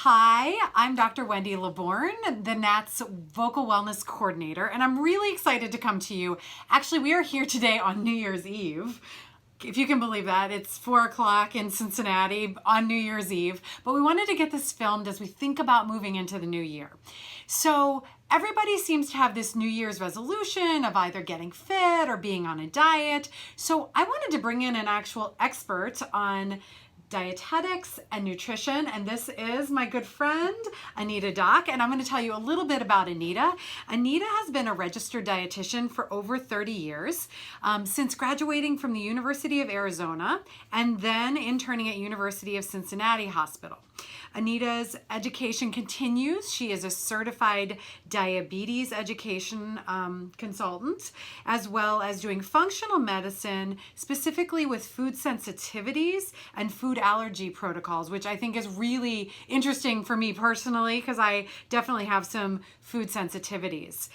Hi, I'm Dr. Wendy LeBorgne, the NATS Vocal Wellness Coordinator, and I'm really excited to come to you. Actually, we are here today on New Year's Eve. If you can believe that, it's 4 o'clock in Cincinnati on New Year's Eve, but we wanted to get this filmed as we think about moving into the new year. So everybody seems to have this New Year's resolution of either getting fit or being on a diet. So I wanted to bring in an actual expert on dietetics and nutrition, and this is my good friend Anita Dock, and I'm going to tell you a little bit about Anita. Anita has been a registered dietitian for over 30 years, since graduating from the University of Arizona and then interning at University of Cincinnati Hospital. Anita's education continues. She is a certified diabetes education consultant, as well as doing functional medicine, specifically with food sensitivities and food allergy protocols, which I think is really interesting for me personally, because I definitely have some food sensitivities.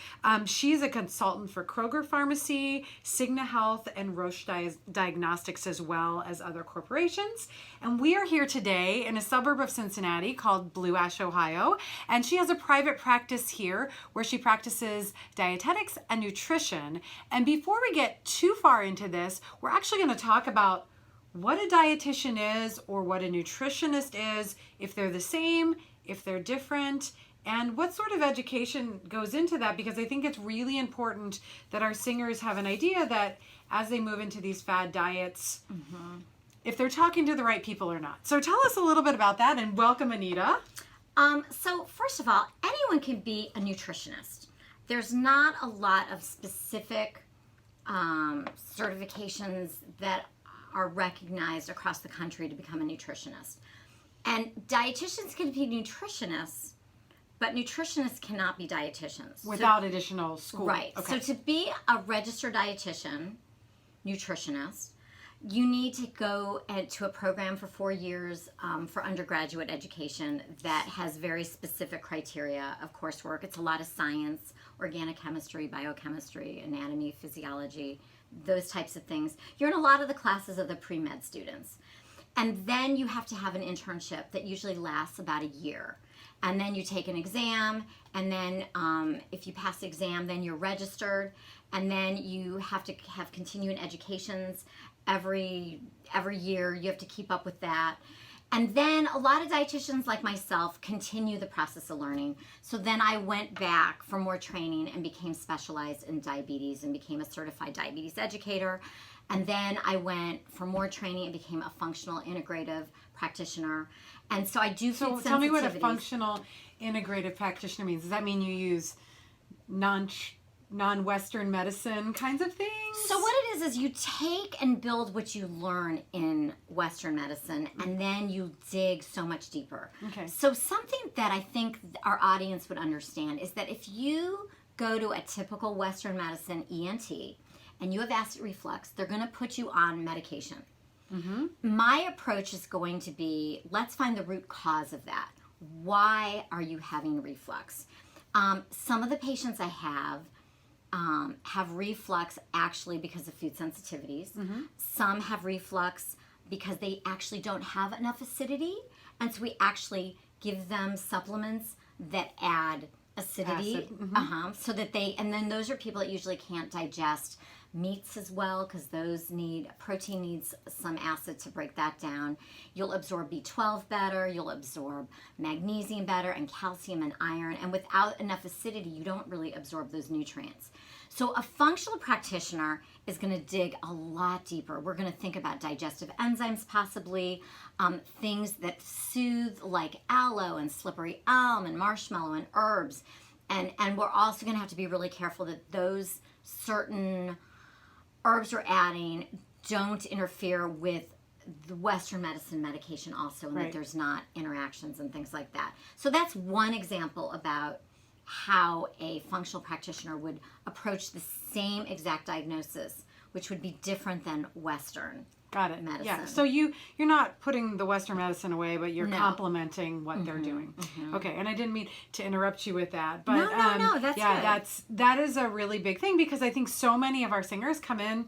She's a consultant for Kroger Pharmacy, Cigna Health, and Roche Diagnostics, as well as other corporations. And we are here today in a suburb of Cincinnati called Blue Ash, Ohio, and she has a private practice here where she practices dietetics and nutrition. And before we get too far into this, we're actually going to talk about what a dietitian is or what a nutritionist is, if they're the same, if they're different, and what sort of education goes into that, because I think it's really important that our singers have an idea that as they move into these fad diets, if they're talking to the right people or not. So tell us a little bit about that, and welcome, Anita. So first of all, anyone can be a nutritionist. There's not a lot of specific certifications that are recognized across the country to become a nutritionist. And dietitians can be nutritionists, but nutritionists cannot be dietitians. Without additional school. Right. Okay. So to be a registered dietitian, nutritionist, you need to go to a program for 4 years for undergraduate education that has very specific criteria of coursework. It's a lot of science, organic chemistry, biochemistry, anatomy, physiology, those types of things. You're in a lot of the classes of the pre-med students. And then you have to have an internship that usually lasts about a year. And then you take an exam, and then if you pass the exam, then you're registered, and then you have to have continuing educations every year. You have to keep up with that. And then a lot of dietitians like myself continue the process of learning. So then I went back for more training and became specialized in diabetes and became a certified diabetes educator. And then I went for more training and became a functional integrative practitioner. And so I do food sensitivities. So tell me what a functional integrative practitioner means. Does that mean you use non-Western medicine kinds of things? So what it is you take and build what you learn in Western medicine, and then you dig so much deeper. Okay. So something that I think our audience would understand is that if you go to a typical Western medicine ENT and you have acid reflux, they're going to put you on medication. My approach is going to be, let's find the root cause of that. Why are you having reflux? Some of the patients I have reflux actually because of food sensitivities. Some have reflux because they actually don't have enough acidity, and so we actually give them supplements that add acidity. So that and then those are people that usually can't digest meats as well, because protein needs some acid to break that down. You'll absorb B12 better, you'll absorb magnesium better, and calcium and iron, and without enough acidity you don't really absorb those nutrients. So a functional practitioner is going to dig a lot deeper. We're going to think about digestive enzymes possibly, things that soothe like aloe and slippery elm and marshmallow and herbs, and we're also going to have to be really careful that those certain herbs we're adding don't interfere with the Western medicine medication also, and that there's not interactions and things like that. So that's one example about how a functional practitioner would approach the same exact diagnosis, which would be different than Western medicine. Yeah, so you're not putting the Western medicine away, but you're complementing what they're doing. Okay, and I didn't mean to interrupt you with that, but no, that's good. that is a really big thing, because I think so many of our singers come in,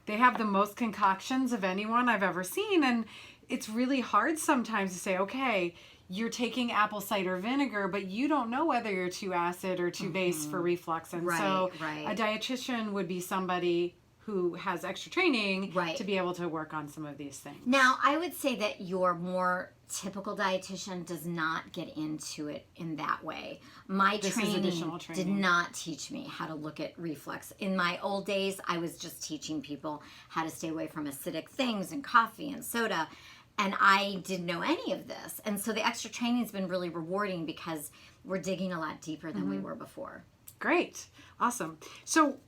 they have the most concoctions of anyone I've ever seen, and it's really hard sometimes to say, okay, you're taking apple cider vinegar, but you don't know whether you're too acid or too base for reflux. And so a dietitian would be somebody who has extra training to be able to work on some of these things. Now, I would say that your more typical dietitian does not get into it in that way. My training did not teach me how to look at reflux. In my old days, I was just teaching people how to stay away from acidic things and coffee and soda, and I didn't know any of this. And so the extra training has been really rewarding because we're digging a lot deeper than we were before. Great. Awesome. So,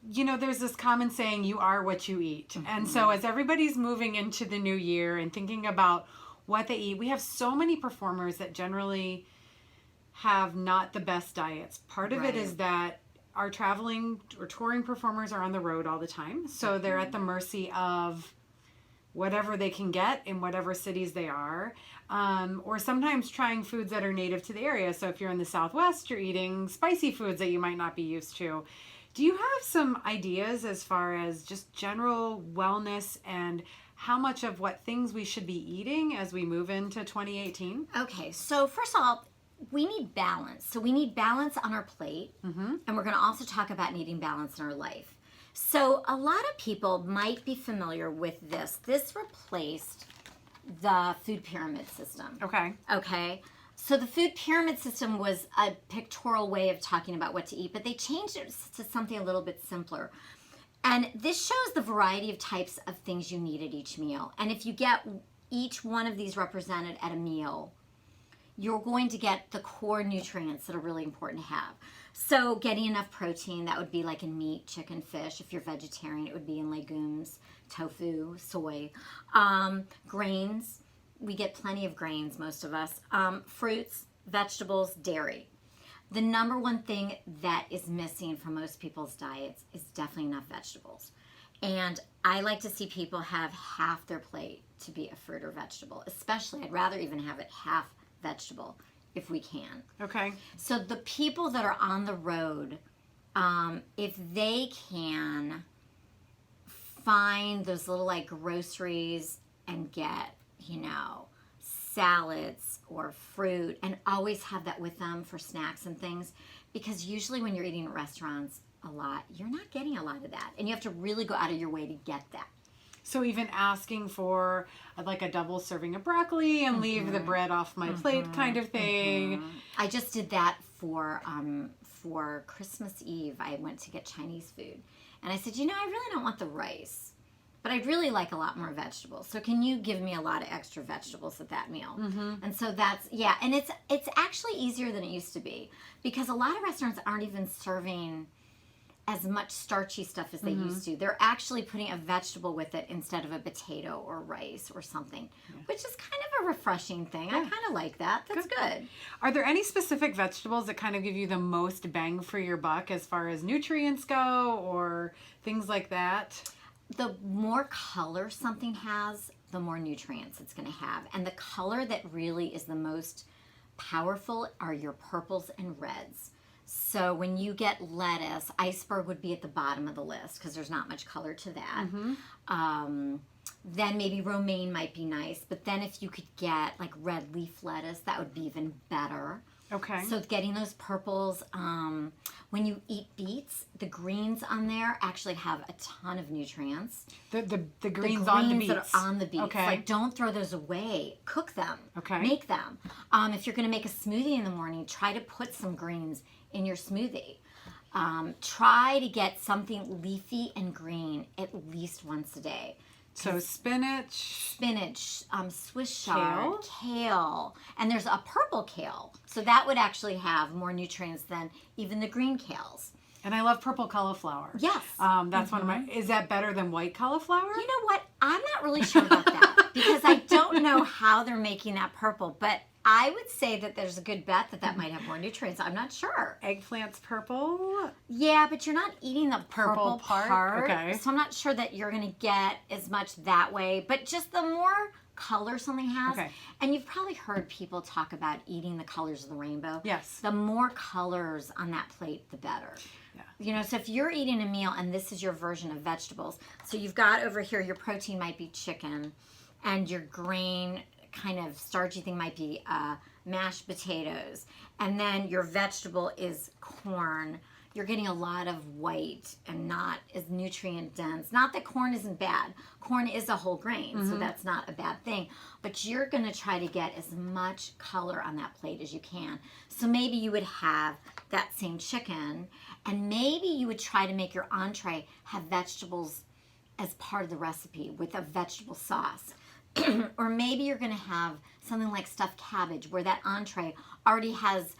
you know, there's this common saying, you are what you eat. And so as everybody's moving into the new year and thinking about what they eat, we have so many performers that generally have not the best diets. Part of it is that our traveling or touring performers are on the road all the time. So they're at the mercy of whatever they can get in whatever cities they are. Or sometimes trying foods that are native to the area. So if you're in the Southwest, you're eating spicy foods that you might not be used to. Do you have some ideas as far as just general wellness and how much of what things we should be eating as we move into 2018? Okay, so first of all, we need balance. So we need balance on our plate, and we're going to also talk about needing balance in our life. So a lot of people might be familiar with this. This replaced the food pyramid system. Okay. So the food pyramid system was a pictorial way of talking about what to eat, but they changed it to something a little bit simpler. And this shows the variety of types of things you need at each meal. And if you get each one of these represented at a meal, you're going to get the core nutrients that are really important to have. So getting enough protein, that would be like in meat, chicken, fish. If you're vegetarian, it would be in legumes, tofu, soy. Grains, we get plenty of grains, most of us. Fruits, vegetables, dairy. The number one thing that is missing from most people's diets is definitely enough vegetables. And I like to see people have half their plate to be a fruit or vegetable. Especially, I'd rather even have it half vegetable if we can. Okay. So the people that are on the road, if they can find those little like groceries and get, you know, salads or fruit and always have that with them for snacks and things, because usually when you're eating at restaurants a lot, you're not getting a lot of that, and you have to really go out of your way to get that. So even asking for like a double serving of broccoli and leave the bread off my plate kind of thing. I just did that for Christmas Eve. I went to get Chinese food, and I said, you know, I really don't want the rice, but I'd really like a lot more vegetables. So can you give me a lot of extra vegetables at that meal? And so that's, and it's actually easier than it used to be, because a lot of restaurants aren't even serving as much starchy stuff as they used to. They're actually putting a vegetable with it instead of a potato or rice or something, which is kind of a refreshing thing. I kind of like that. That's good. Are there any specific vegetables that kind of give you the most bang for your buck as far as nutrients go or things like that? The more color something has, the more nutrients it's going to have. And the color that really is the most powerful are your purples and reds. So when you get lettuce, iceberg would be at the bottom of the list because there's not much color to that. Then maybe romaine might be nice. But then if you could get like red leaf lettuce, that would be even better. Okay. So getting those purples, when you eat beets, the greens on there actually have a ton of nutrients. The greens on the beets. That are on the beets. Okay. Like, don't throw those away. Cook them. Okay. Make them. If you're going to make a smoothie in the morning, try to put some greens in your smoothie. Try to get something leafy and green at least once a day. So spinach, Swiss chard, kale, and there's a purple kale. So that would actually have more nutrients than even the green kales. And I love purple cauliflower. Yes. That's one of my, is that better than white cauliflower? You know what? I'm not really sure about that because I don't know how they're making that purple, but I would say that there's a good bet that might have more nutrients. I'm not sure. Eggplant's purple? Yeah, but you're not eating the purple part. Okay. So I'm not sure that you're going to get as much that way. But just the more color something has. Okay. And you've probably heard people talk about eating the colors of the rainbow. Yes. The more colors on that plate, the better. Yeah. You know, so if you're eating a meal and this is your version of vegetables, so you've got over here, your protein might be chicken, and your grain kind of starchy thing might be mashed potatoes. And then your vegetable is corn. You're getting a lot of white and not as nutrient dense. Not that corn isn't bad. Corn is a whole grain, so that's not a bad thing. But you're going to try to get as much color on that plate as you can. So maybe you would have that same chicken, and maybe you would try to make your entree have vegetables as part of the recipe with a vegetable sauce. Or maybe you're going to have something like stuffed cabbage where that entree already has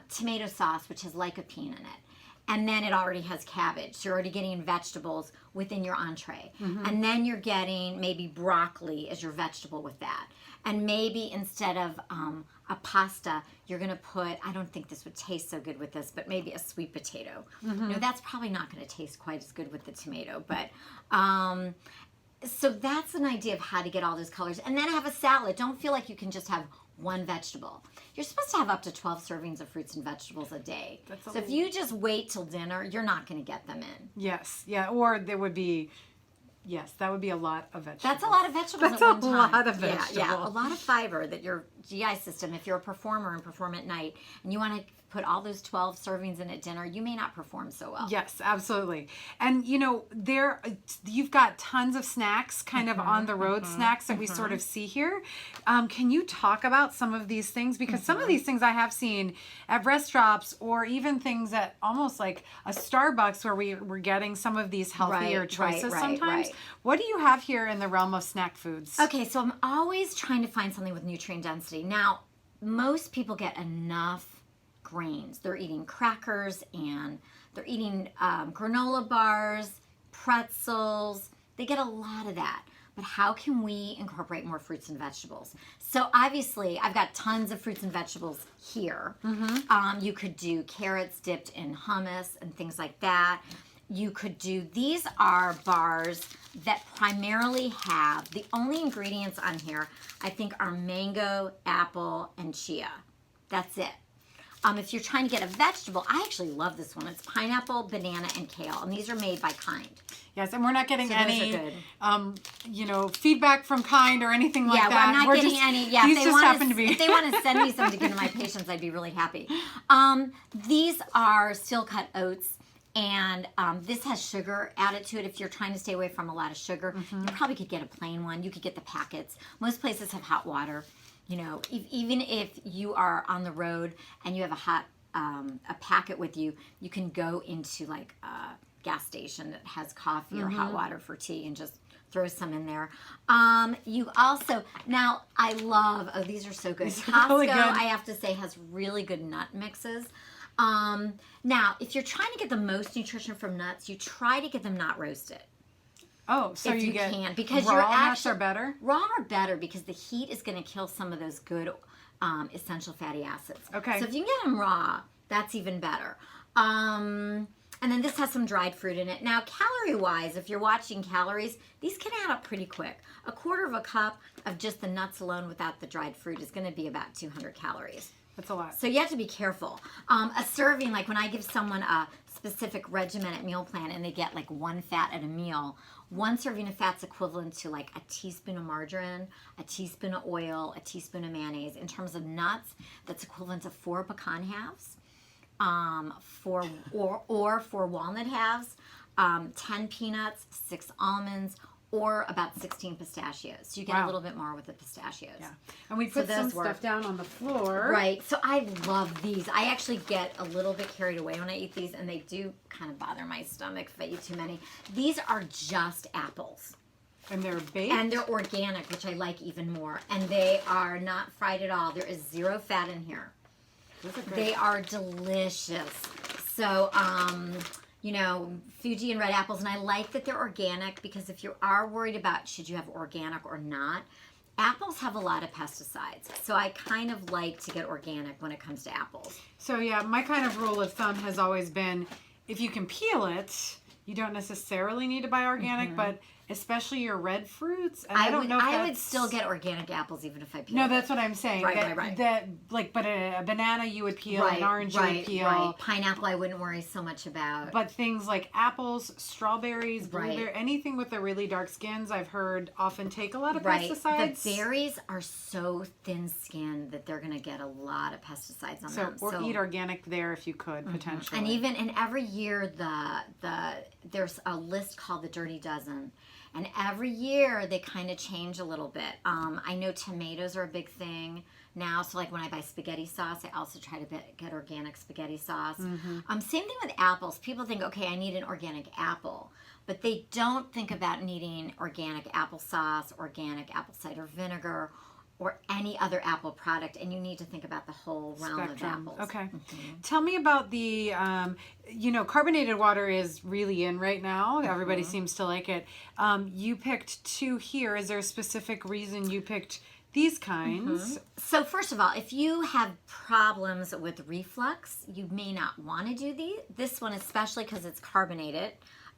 tomato sauce, which has lycopene in it. And then it already has cabbage. So you're already getting vegetables within your entree. And then you're getting maybe broccoli as your vegetable with that. And maybe instead of a pasta, you're going to put, I don't think this would taste so good with this, but maybe a sweet potato. No, that's probably not going to taste quite as good with the tomato. But so that's an idea of how to get all those colors. And then have a salad. Don't feel like you can just have one vegetable. You're supposed to have up to 12 servings of fruits and vegetables a day. So if you just wait till dinner, you're not going to get them in. Yes. Yeah. Or there would be, yes, that would be a lot of vegetables. That's a lot of vegetables That's at one a time. lot of vegetables. Yeah, a lot of fiber that your GI system, if you're a performer and perform at night, and you want to put all those 12 servings in at dinner, you may not perform so well. Yes, absolutely. And you know, you've got tons of snacks, kind of on the road snacks that we sort of see here. Can you talk about some of these things? Because some of these things I have seen at restaurants, or even things at almost like a Starbucks where we're getting some of these healthier choices sometimes. What do you have here in the realm of snack foods? Okay, so I'm always trying to find something with nutrient density. Now, most people get enough grains. They're eating crackers and they're eating granola bars, pretzels. They get a lot of that. But how can we incorporate more fruits and vegetables? So obviously, I've got tons of fruits and vegetables here. You could do carrots dipped in hummus and things like that. You could do, these are bars that primarily have, the only ingredients on here, I think, are mango, apple, and chia. That's it. If you're trying to get a vegetable, I actually love this one. It's pineapple, banana, and kale. And these are made by Kind. Yes, and we're not getting any, feedback from Kind or anything like that. Yeah, I'm not getting any. Yeah, these just happen to be. If they want to send me some to give to my patients, I'd be really happy. These are steel cut oats. And this has sugar added to it. If you're trying to stay away from a lot of sugar, you probably could get a plain one. You could get the packets. Most places have hot water. You know, even if you are on the road and you have a packet with you, you can go into like a gas station that has coffee or hot water for tea and just throw some in there. You also, now I love, these are so good. Costco, really good. I have to say, has really good nut mixes. Now, if you're trying to get the most nutrition from nuts, you try to get them not roasted. Oh, so if you get can, because raw you're nuts are better? Raw are better because the heat is going to kill some of those good essential fatty acids. Okay. So if you can get them raw, that's even better. And then this has some dried fruit in it. Now, calorie-wise, if you're watching calories, these can add up pretty quick. A quarter of a cup of just the nuts alone without the dried fruit is going to be about 200 calories. That's a lot. So you have to be careful. A serving, like when I give someone a specific regimented meal plan and they get like one fat at a meal, one serving of fat's equivalent to like a teaspoon of margarine, a teaspoon of oil, a teaspoon of mayonnaise. In terms of nuts, that's equivalent to 4 pecan halves, 4 walnut halves, 10 peanuts, 6 almonds, or about 16 pistachios. So you get a little bit more with the pistachios. Yeah. And we put some stuff down on the floor. Right. So I love these. I actually get a little bit carried away when I eat these, and they do kind of bother my stomach if I eat too many. These are just apples. And they're baked? And they're organic, which I like even more. And they are not fried at all. There is 0 fat in here. Those are great. They are delicious. So, Fuji and red apples, and I like that they're organic because if you are worried about should you have organic or not, apples have a lot of pesticides. So I kind of like to get organic when it comes to apples. So yeah, my kind of rule of thumb has always been if you can peel it, you don't necessarily need to buy organic, but especially your red fruits. And I don't know if I would still get organic apples even if I peeled. No, that's what I'm saying. Right. But a banana you would peel, an orange you would peel. Right. Pineapple I wouldn't worry so much about. But things like apples, strawberries, blueberry, anything with the really dark skins, I've heard often take a lot of pesticides. The berries are so thin-skinned that they're going to get a lot of pesticides on them. Or eat organic there if you could, potentially. And every year there's a list called the Dirty Dozen. And every year they kind of change a little bit. I know tomatoes are a big thing now. So like when I buy spaghetti sauce, I also try to get organic spaghetti sauce. Same thing with apples. People think, okay, I need an organic apple. But they don't think about needing organic applesauce, organic apple cider vinegar, or any other apple product, and you need to think about the whole realm of apples. Okay. Tell me about the, carbonated water is really in right now. Everybody seems to like it. You picked 2 here. Is there a specific reason you picked these kinds? So first of all, if you have problems with reflux, you may not want to do this one, especially because it's carbonated.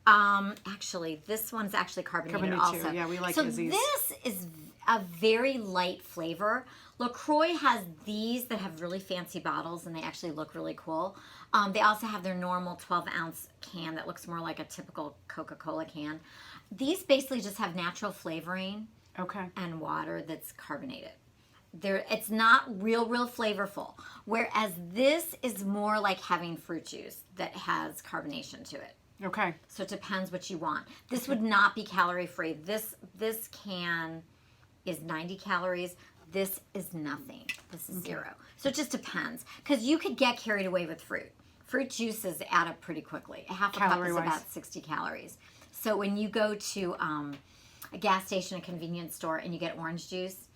Actually, this one's actually carbonated also. Too. Yeah, we like so Izzy's. This is a very light flavor. LaCroix has these that have really fancy bottles and they actually look really cool. They also have their normal 12-ounce can that looks more like a typical Coca-Cola can. These basically just have natural flavoring and water that's carbonated. It's not real flavorful. Whereas this is more like having fruit juice that has carbonation to it. Okay. So it depends what you want. This would not be calorie free. This can is 90 calories. This is nothing. This is 0. So it just depends. Because you could get carried away with fruit. Fruit juices add up pretty quickly. A half a cup is about 60 calories. So when you go to a gas station, a convenience store, and you get orange juice,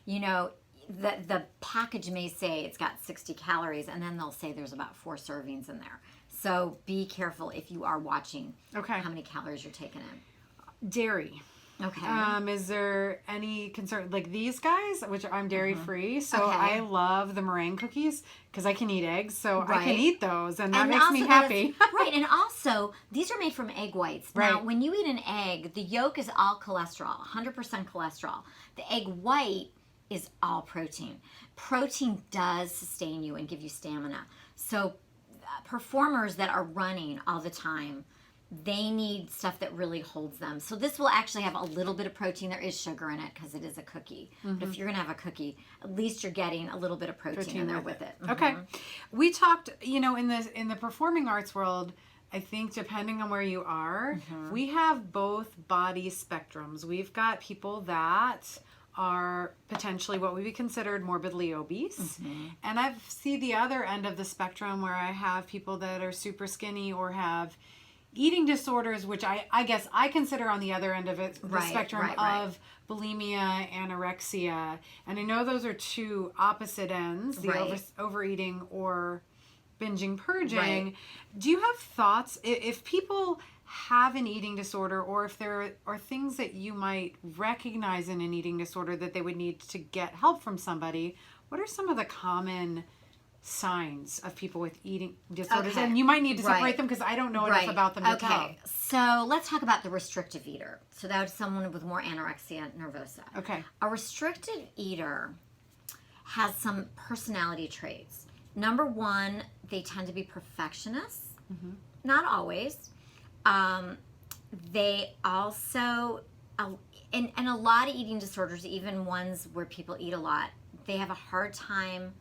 the package may say it's got 60 calories, and then they'll say there's about 4 servings in there. So be careful if you are watching how many calories you're taking in. Dairy. Okay. Is there any concern, like these guys, which I'm dairy free, so I love the meringue cookies because I can eat eggs, so I can eat those, and that makes me happy. Right, and also these are made from egg whites. Now, when you eat an egg, the yolk is all cholesterol, 100% cholesterol. The egg white is all protein. Protein does sustain you and give you stamina. So performers that are running all the time, they need stuff that really holds them. So this will actually have a little bit of protein. There is sugar in it because it is a cookie. But if you're going to have a cookie, at least you're getting a little bit of protein in there with it. Okay. We talked, in the performing arts world, I think depending on where you are, we have both body spectrums. We've got people that are potentially what would be considered morbidly obese. And I see the other end of the spectrum where I have people that are super skinny or have eating disorders, which I guess I consider on the other end of it, the spectrum of bulimia, anorexia. And I know those are 2 opposite ends, the overeating or binging, purging. Do you have thoughts, if people have an eating disorder, or if there are things that you might recognize in an eating disorder that they would need to get help from somebody, what are some of the common signs of people with eating disorders? And you might need to separate them because I don't know enough about them to tell. So let's talk about the restrictive eater. So that was someone with more anorexia nervosa. Okay. A restrictive eater has some personality traits. Number 1, they tend to be perfectionists. Not always. They also, and a lot of eating disorders, even ones where people eat a lot, they have a hard time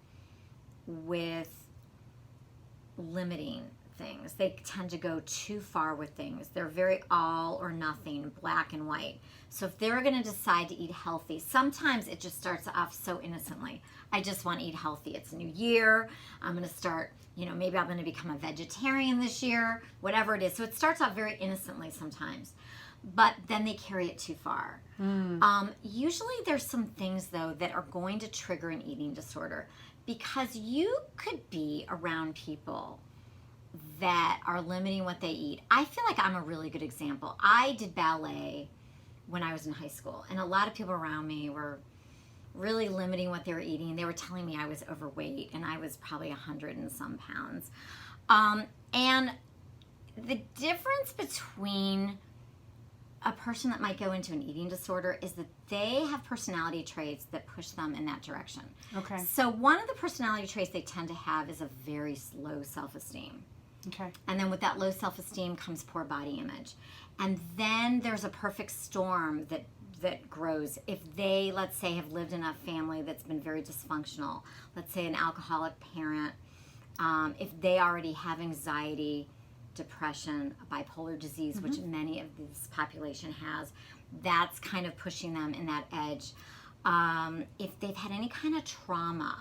with limiting things. They tend to go too far with things. They're very all or nothing, black and white. So if they're going to decide to eat healthy, sometimes it just starts off so innocently. I just want to eat healthy. It's a new year. I'm going to start, maybe I'm going to become a vegetarian this year, whatever it is. So it starts off very innocently sometimes, but then they carry it too far. Usually there's some things, though, that are going to trigger an eating disorder, because you could be around people that are limiting what they eat. I feel like I'm a really good example. I did ballet when I was in high school, and a lot of people around me were really limiting what they were eating. They were telling me I was overweight, and I was probably 100 and some pounds. And the difference between a person that might go into an eating disorder is that they have personality traits that push them in that direction. Okay. So one of the personality traits they tend to have is a very low self-esteem. Okay. And then with that low self-esteem comes poor body image. And then there's a perfect storm that grows if they, let's say, have lived in a family that's been very dysfunctional. Let's say an alcoholic parent. If they already have anxiety, depression, bipolar disease, which many of this population has, that's kind of pushing them in that edge. If they've had any kind of trauma,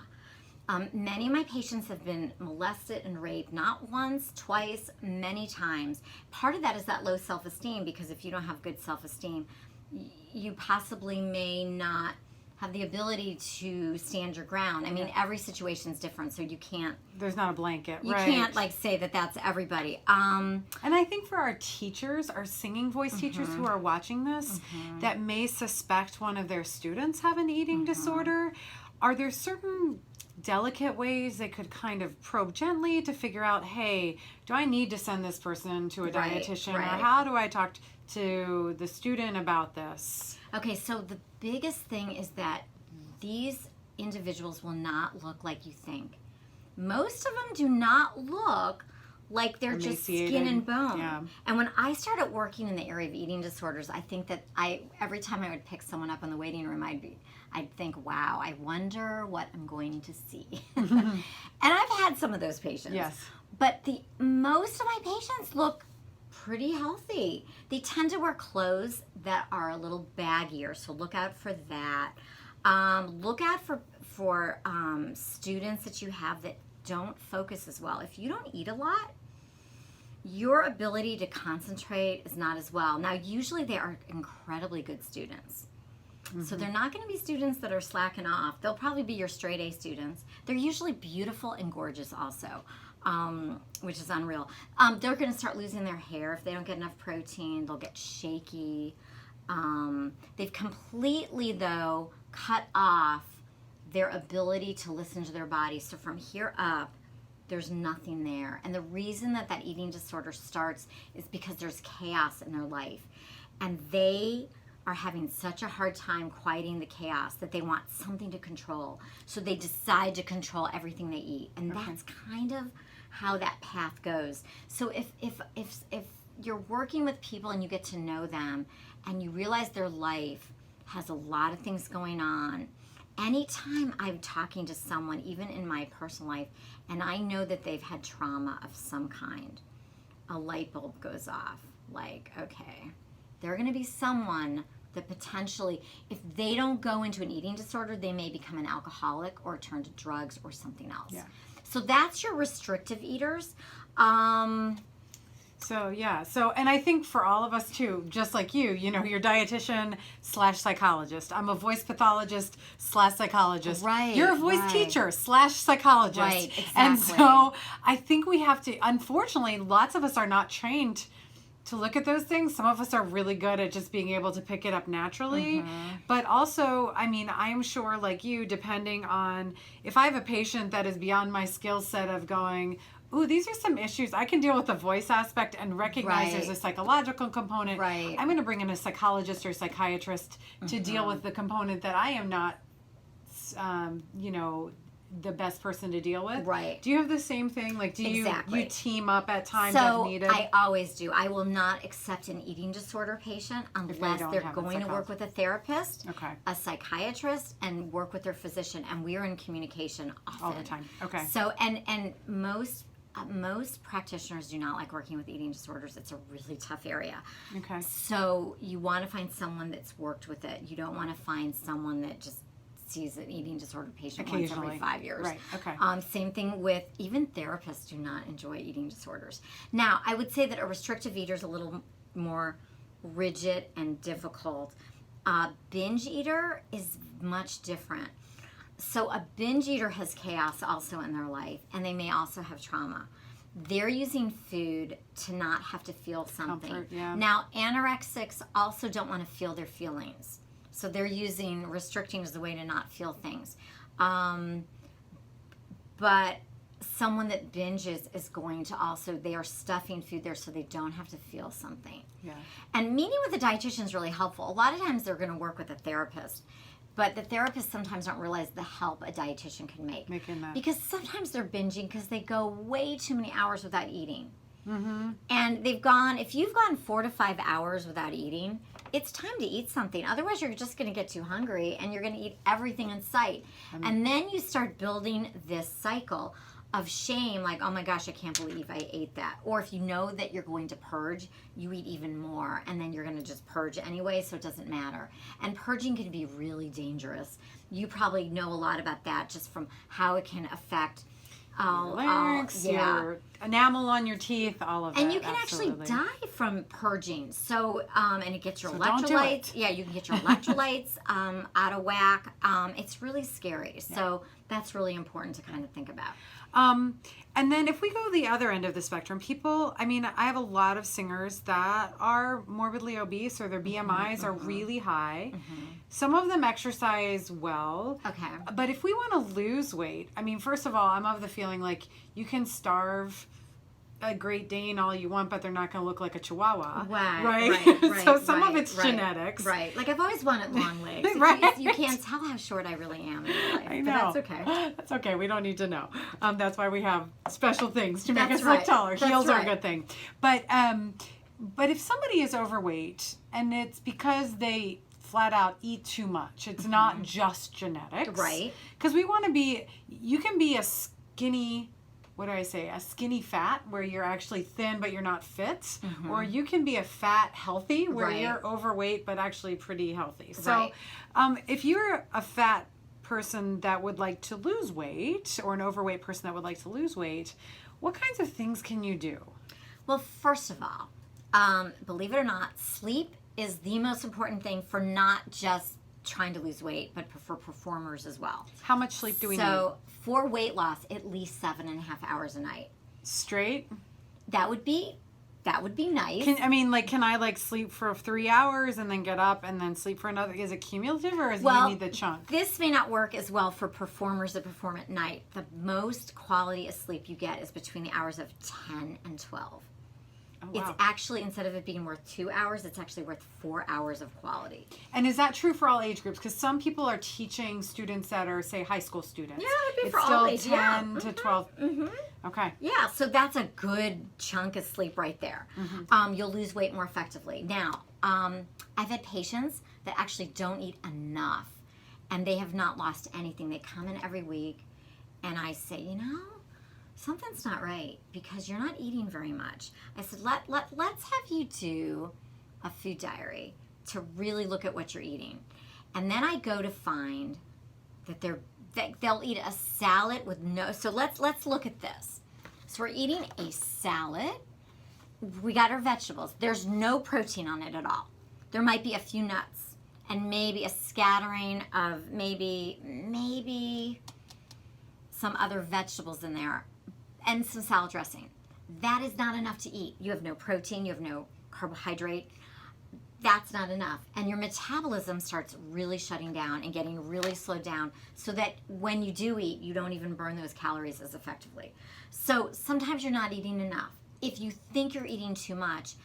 many of my patients have been molested and raped, not once, twice, many times. Part of that is that low self-esteem, because if you don't have good self-esteem, you possibly may not have the ability to stand your ground. I mean, every situation is different, so you can't. There's not a blanket, You right? can't like say that that's everybody. And I think for our teachers, our singing voice teachers who are watching this, that may suspect one of their students have an eating disorder, are there certain delicate ways they could kind of probe gently to figure out, hey, do I need to send this person to a dietitian, or how do I talk to the student about this? Okay, so the biggest thing is that these individuals will not look like you think. Most of them do not look like they're just skin and bone. Yeah. And when I started working in the area of eating disorders, I think that every time I would pick someone up in the waiting room, I'd think, wow, I wonder what I'm going to see. And I've had some of those patients. Yes. But most of my patients look pretty healthy. They tend to wear clothes that are a little baggier, so look out for that. Look out for students that you have that don't focus as well. If you don't eat a lot, your ability to concentrate is not as well. Now, usually they are incredibly good students. So they're not going to be students that are slacking off. They'll probably be your straight A students. They're usually beautiful and gorgeous also, which is unreal. They're going to start losing their hair if they don't get enough protein. They'll get shaky. They've completely, though, cut off their ability to listen to their body. So from here up, there's nothing there. And the reason that eating disorder starts is because there's chaos in their life. And they are having such a hard time quieting the chaos that they want something to control. So they decide to control everything they eat. And that's kind of how that path goes. So if you're working with people and you get to know them and you realize their life has a lot of things going on, anytime I'm talking to someone, even in my personal life, and I know that they've had trauma of some kind, a light bulb goes off. Like, okay, they're going to be someone that potentially, if they don't go into an eating disorder, they may become an alcoholic or turn to drugs or something else. Yeah. So that's your restrictive eaters. So, and I think for all of us too, just like you know, you're dietitian / psychologist. I'm a voice pathologist / psychologist. Right. You're a voice teacher / psychologist. Right, exactly. And so I think we have to, unfortunately, lots of us are not trained to look at those things. Some of us are really good at just being able to pick it up naturally. But also, I mean, I'm sure like you, depending on if I have a patient that is beyond my skill set of going, ooh, these are some issues. I can deal with the voice aspect and recognize there's a psychological component. Right. I'm going to bring in a psychologist or psychiatrist to deal with the component that I am not, the best person to deal with. Right. Do you have the same thing? Like, do you team up at times So if needed? I always do. I will not accept an eating disorder patient unless they're going to work with a therapist, a psychiatrist, and work with their physician. And we are in communication often. All the time. Okay. So, and most practitioners do not like working with eating disorders. It's a really tough area. Okay. So you want to find someone that's worked with it. You don't want to find someone that just sees an eating disorder patient once every 5 years. Right, okay. Same thing with, even therapists do not enjoy eating disorders. Now, I would say that a restrictive eater is a little more rigid and difficult. Binge eater is much different. So a binge eater has chaos also in their life, and they may also have trauma. They're using food to not have to feel something. Comfort, yeah. Now, anorexics also don't want to feel their feelings. So they're using restricting as a way to not feel things. But someone that binges is going to also, they are stuffing food there so they don't have to feel something. Yeah. And meeting with a dietitian is really helpful. A lot of times they're going to work with a therapist, but the therapists sometimes don't realize the help a dietitian can make. Making that. Because sometimes they're binging because they go way too many hours without eating. Mm-hmm. And if you've gone 4 to 5 hours without eating, it's time to eat something. Otherwise, you're just going to get too hungry and you're going to eat everything in sight. And then you start building this cycle of shame, like, oh my gosh, I can't believe I ate that. Or if you know that you're going to purge, you eat even more, and then you're going to just purge anyway, so it doesn't matter. And purging can be really dangerous. You probably know a lot about that just from how it can affect your larynx, your enamel on your teeth, all of that. And you can actually die from purging. So, and it gets your electrolytes. Don't do it. Yeah, you can get your electrolytes out of whack. It's really scary. So that's really important to kind of think about. And then if we go the other end of the spectrum, people, I mean, I have a lot of singers that are morbidly obese or their BMIs are really high. Some of them exercise well. Okay. But if we want to lose weight, I mean, first of all, I'm of the feeling like you can starve a Great Dane all you want, but they're not going to look like a Chihuahua. Right. So some of it's genetics. Right. Like I've always wanted long legs. You can't tell how short I really am in real life. I know. But that's okay. That's okay. We don't need to know. That's why we have special things to make That's us look right. taller. That's Heels are a right. good thing. But if somebody is overweight and it's because they flat out eat too much, it's not just genetics. Right. Because you can be a skinny, what do I say, a skinny fat where you're actually thin but you're not fit, or you can be a fat healthy where you're overweight but actually pretty healthy. So if you're a fat person that would like to lose weight or an overweight person that would like to lose weight, what kinds of things can you do? Well, first of all, believe it or not, sleep is the most important thing for not just trying to lose weight, but for performers as well. How much sleep do we need? So for weight loss, at least 7.5 hours a night. Straight? That would be nice. Can I sleep for 3 hours and then get up and then sleep for another? Is it cumulative or do you need the chunk? This may not work as well for performers that perform at night. The most quality of sleep you get is between the hours of 10 and 12. Oh, wow. It's actually, instead of it being worth 2 hours, it's actually worth 4 hours of quality. And is that true for all age groups? Because some people are teaching students that are, say, high school students. Yeah, it would be it's for all ages. Still 10 to 12. Okay. Yeah, so that's a good chunk of sleep right there. You'll lose weight more effectively. Now, I've had patients that actually don't eat enough, and they have not lost anything. They come in every week, and I say, something's not right because you're not eating very much. I said, let's have you do a food diary to really look at what you're eating. And then I go to find that they'll eat a salad with so let's look at this. So we're eating a salad. We got our vegetables. There's no protein on it at all. There might be a few nuts and maybe a scattering of maybe some other vegetables in there. And some salad dressing. That is not enough to eat. You have no protein, you have no carbohydrate. That's not enough. And your metabolism starts really shutting down and getting really slowed down so that when you do eat, you don't even burn those calories as effectively. So sometimes you're not eating enough. If you think you're eating too much,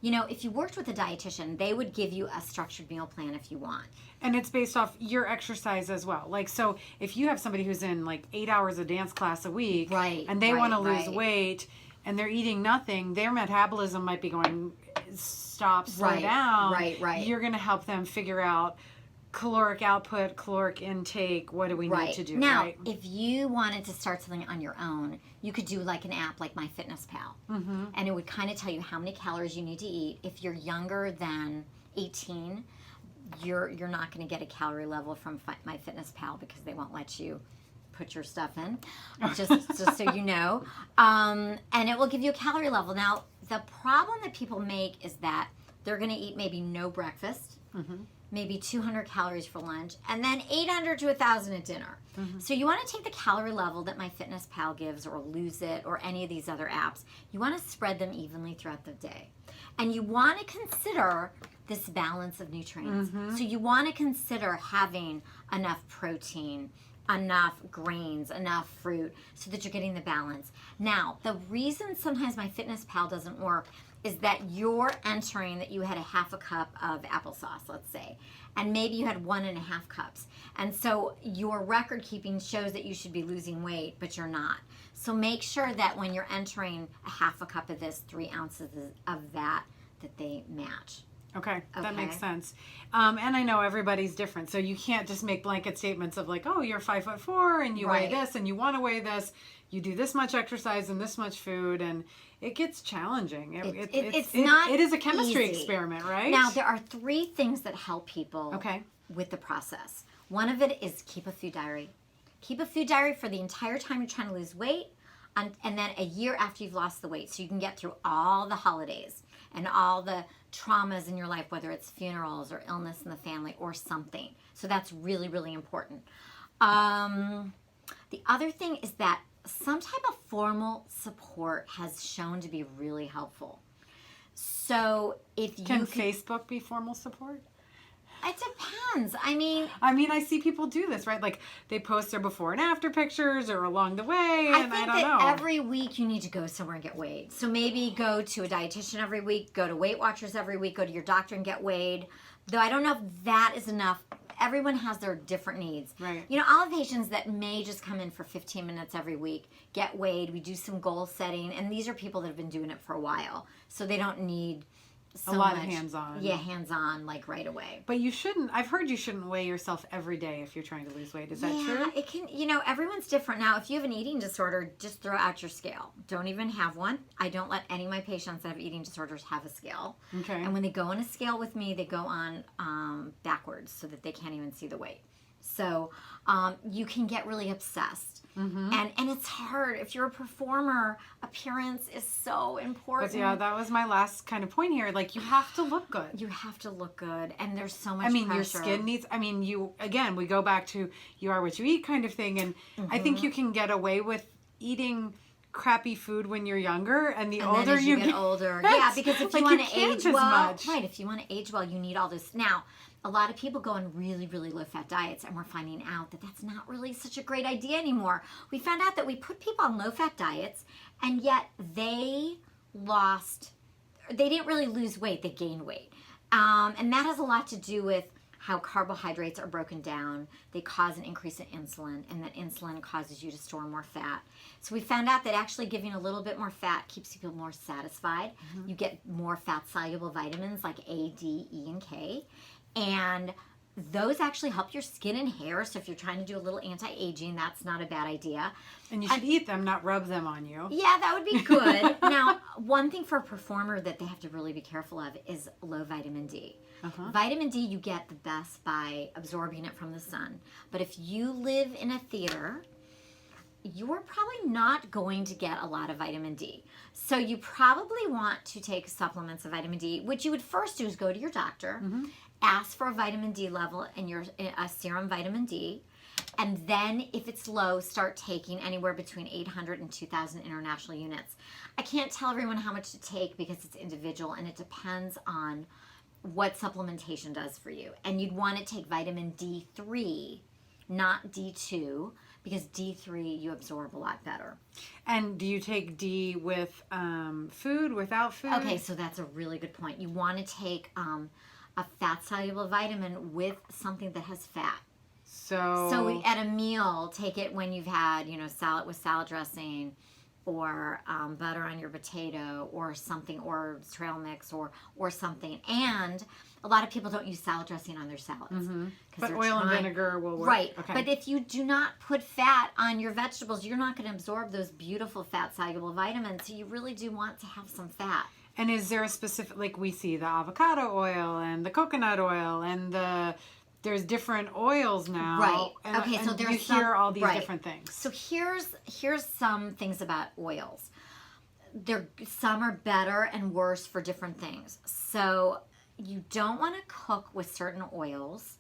if you worked with a dietitian, they would give you a structured meal plan if you want. And it's based off your exercise as well. So if you have somebody who's in 8 hours of dance class a week, and they want to lose weight, and they're eating nothing, their metabolism might be going, slow down. Right. You're going to help them figure out caloric output, caloric intake, what do we need to do, now, if you wanted to start something on your own, you could do an app like MyFitnessPal. And it would kind of tell you how many calories you need to eat. If you're younger than 18, you're not going to get a calorie level from MyFitnessPal because they won't let you put your stuff in, just so you know. And it will give you a calorie level. Now, the problem that people make is that they're going to eat maybe no breakfast, maybe 200 calories for lunch, and then 800 to 1,000 at dinner. So you want to take the calorie level that MyFitnessPal gives, or Lose It, or any of these other apps. You want to spread them evenly throughout the day. And you want to consider this balance of nutrients. So you want to consider having enough protein enough grains, enough fruit, so that you're getting the balance. Now, the reason sometimes MyFitnessPal doesn't work is that you're entering that you had a half a cup of applesauce, let's say, and maybe you had 1.5 cups. And so your record keeping shows that you should be losing weight, but you're not. So make sure that when you're entering a half a cup of this, 3 ounces of that they match. Okay, that makes sense. And I know everybody's different, so you can't just make blanket statements of like, oh, you're 5'4" and you weigh this and you want to weigh this. You do this much exercise and this much food, and it gets challenging. It is a chemistry experiment, right? Now, there are 3 things that help people with the process. One of it is keep a food diary. Keep a food diary for the entire time you're trying to lose weight, and then a year after you've lost the weight, so you can get through all the holidays and all the traumas in your life, whether it's funerals or illness in the family or something. So that's really, really important. The other thing is that some type of formal support has shown to be really helpful. So if you can Facebook be formal support? It depends. I mean, I see people do this, right? Like they post their before and after pictures or along the way, and I don't know. Every week you need to go somewhere and get weighed. So maybe go to a dietitian every week, go to Weight Watchers every week, go to your doctor and get weighed. Though I don't know if that is enough. Everyone has their different needs. Right. You know, I'll have patients that may just come in for 15 minutes every week, get weighed. We do some goal setting, and these are people that have been doing it for a while, so they don't need so a lot much, of hands-on. Yeah, hands-on, like right away. But you shouldn't. I've heard you shouldn't weigh yourself every day if you're trying to lose weight. Is that true? Yeah, it can. You know, everyone's different. Now, if you have an eating disorder, just throw out your scale. Don't even have one. I don't let any of my patients that have eating disorders have a scale. Okay. And when they go on a scale with me, they go on backwards so that they can't even see the weight. So you can get really obsessed. Mm-hmm. And it's hard. If you're a performer, appearance is so important. But yeah, that was my last kind of point here. Like, you have to look good. You have to look good. And there's so much pressure. Your skin needs, we go back to you are what you eat kind of thing. And I think you can get away with eating crappy food when you're younger, and older then as you get older. Yeah, because if you want to age well, right, if you want to age well, you need all this. Now, a lot of people go on really, really low-fat diets, and we're finding out that that's not really such a great idea anymore. We found out that we put people on low-fat diets, and yet they didn't really lose weight, they gained weight. And that has a lot to do with how carbohydrates are broken down. They cause an increase in insulin, and that insulin causes you to store more fat. So we found out that actually giving a little bit more fat keeps people more satisfied. Mm-hmm. You get more fat-soluble vitamins like A, D, E, and K. And those actually help your skin and hair. So if you're trying to do a little anti-aging, that's not a bad idea. And you should eat them, not rub them on you. Yeah, that would be good. Now, one thing for a performer that they have to really be careful of is low vitamin D. Uh-huh. Vitamin D, you get the best by absorbing it from the sun. But if you live in a theater, you're probably not going to get a lot of vitamin D. So you probably want to take supplements of vitamin D. What you would first do is go to your doctor, ask for a vitamin D level in your serum vitamin D, and then if it's low, start taking anywhere between 800 and 2,000 international units. I can't tell everyone how much to take because it's individual, and it depends on what supplementation does for you. And you'd want to take vitamin D3, not D2, because D3 you absorb a lot better. And do you take D with food, without food? Okay, so that's a really good point. You want to take a fat-soluble vitamin with something that has fat. So at a meal, take it when you've had, salad with salad dressing, or butter on your potato, or something, or trail mix, or something. And a lot of people don't use salad dressing on their salads. Mm-hmm. But oil and vinegar will work. Right. Okay. But if you do not put fat on your vegetables, you're not going to absorb those beautiful fat-soluble vitamins. So you really do want to have some fat. And is there a specific, like we see the avocado oil and the coconut oil and there's different oils now. Right. And, okay, so there's you hear all these different things. So here's some things about oils. Some are better and worse for different things. So you don't want to cook with certain oils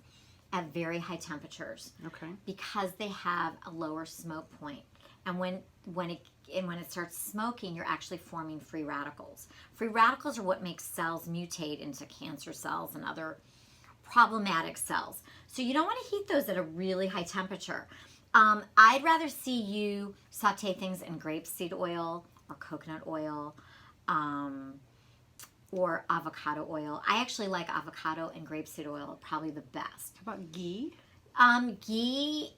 at very high temperatures. Okay. Because they have a lower smoke point. And when it starts smoking, you're actually forming free radicals. Free radicals are what makes cells mutate into cancer cells and other problematic cells. So you don't want to heat those at a really high temperature. I'd rather see you saute things in grapeseed oil or coconut oil, or avocado oil. I actually like avocado and grapeseed oil probably the best. How about ghee? Ghee,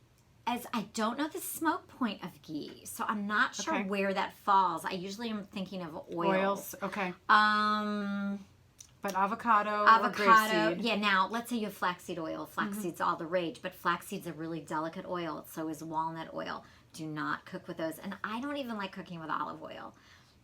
as I don't know the smoke point of ghee, so I'm not sure Okay. where that falls. I usually am thinking of oils. Okay. Um, But avocado or avocado. grapeseed. Yeah, now let's say you have flaxseed oil. Flaxseed's all the rage, but flaxseed's a really delicate oil. So is walnut oil. Do not cook with those. And I don't even like cooking with olive oil.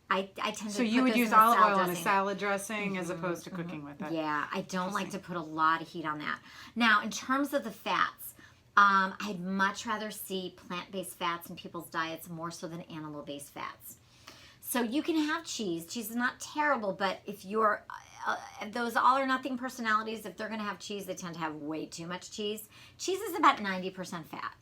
I tend to So put you would those use in a olive salad oil on a dressing. salad dressing as opposed to cooking with it. Yeah, I don't like to put a lot of heat on that. Now, in terms of the fats, I'd much rather see plant-based fats in people's diets more so than animal-based fats. So you can have cheese. Cheese is not terrible, but if you're those all or nothing personalities, if they're going to have cheese, they tend to have way too much cheese. Cheese is about 90% fat.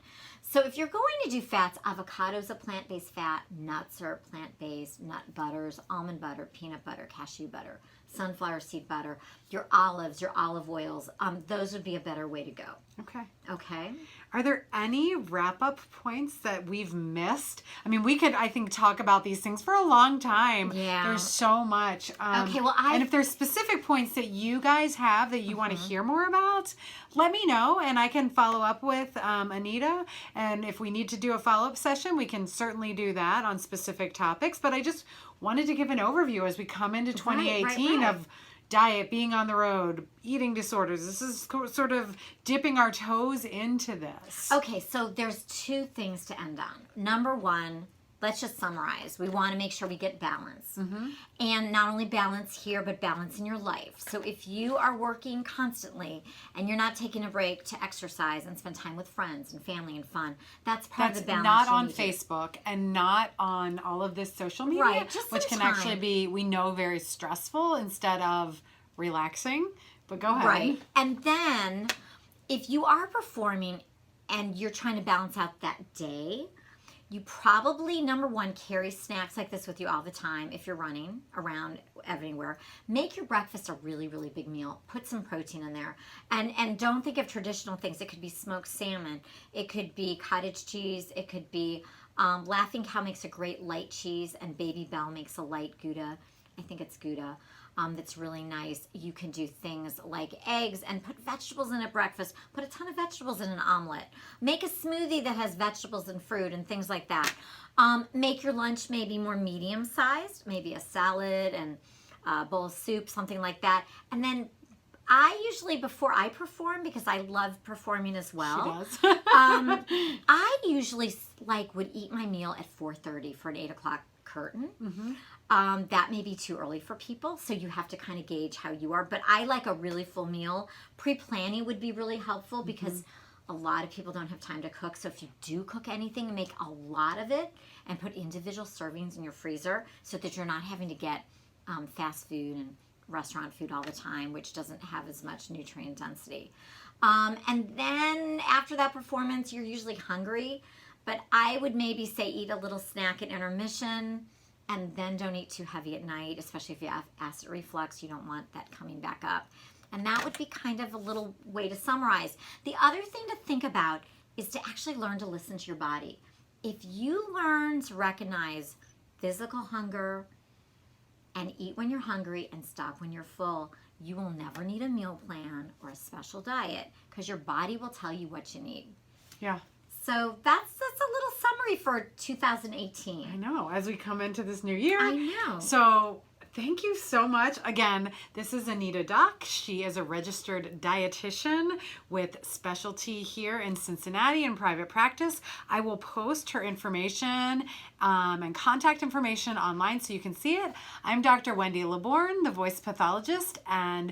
So if you're going to do fats, avocado's a plant-based fat, nuts are plant-based, nut butters, almond butter, peanut butter, cashew butter, sunflower seed butter, your olives, your olive oils, those would be a better way to go. Okay. Okay? Are there any wrap-up points that we've missed? I mean, we could, I think, talk about these things for a long time. Yeah. There's so much. Okay, well, and if there's specific points that you guys have that you want to hear more about, let me know, and I can follow up with Anita. And if we need to do a follow-up session, we can certainly do that on specific topics. But I just wanted to give an overview as we come into 2018 right. of diet, being on the road, eating disorders. This is sort of dipping our toes into this. Okay, so there's two things to end on. Number one, let's just summarize. We want to make sure we get balance. And not only balance here, but balance in your life. So if you are working constantly and you're not taking a break to exercise and spend time with friends and family and fun, that's part of the balance. Not you on need to- Facebook and not on all of this social media, Right, just which some can actually time. be, we know, very stressful instead of relaxing. But go ahead. Right. And then if you are performing and you're trying to balance out that day, you probably, number one, carry snacks like this with you all the time if you're running around everywhere. Make your breakfast a really, really big meal. Put some protein in there. And don't think of traditional things. It could be smoked salmon. It could be cottage cheese. It could be Laughing Cow makes a great light cheese, and Baby Bell makes a light Gouda. I think it's Gouda. That's really nice. You can do things like eggs and put vegetables in at breakfast. Put a ton of vegetables in an omelet. Make a smoothie that has vegetables and fruit and things like that. Make your lunch maybe more medium sized, maybe a salad and a bowl of soup, something like that. And then I usually, before I perform, because I love performing as well, She does. I usually would eat my meal at 4:30 for an 8 o'clock curtain. That may be too early for people, so you have to kind of gauge how you are. But I like a really full meal. Pre-planning would be really helpful because a lot of people don't have time to cook. So if you do cook anything, make a lot of it and put individual servings in your freezer so that you're not having to get fast food and restaurant food all the time, which doesn't have as much nutrient density. And then after that performance, you're usually hungry. But I would maybe say eat a little snack at intermission, and then don't eat too heavy at night, especially if you have acid reflux. You don't want that coming back up. And that would be kind of a little way to summarize. The other thing to think about is to actually learn to listen to your body. If you learn to recognize physical hunger and eat when you're hungry and stop when you're full, you will never need a meal plan or a special diet because your body will tell you what you need. Yeah. So that's a little summary for 2018. I know, as we come into this new year. I know. So thank you so much. Again, this is Anita Dock. She is a registered dietitian with specialty here in Cincinnati in private practice. I will post her information and contact information online so you can see it. I'm Dr. Wendy LeBorgne, the voice pathologist and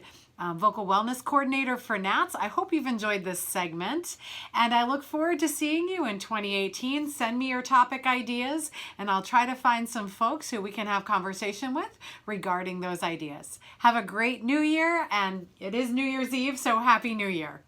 vocal wellness coordinator for NATS. I hope you've enjoyed this segment, and I look forward to seeing you in 2018. Send me your topic ideas, and I'll try to find some folks who we can have conversation with regarding those ideas. Have a great new year, and it is New Year's Eve, so Happy New Year.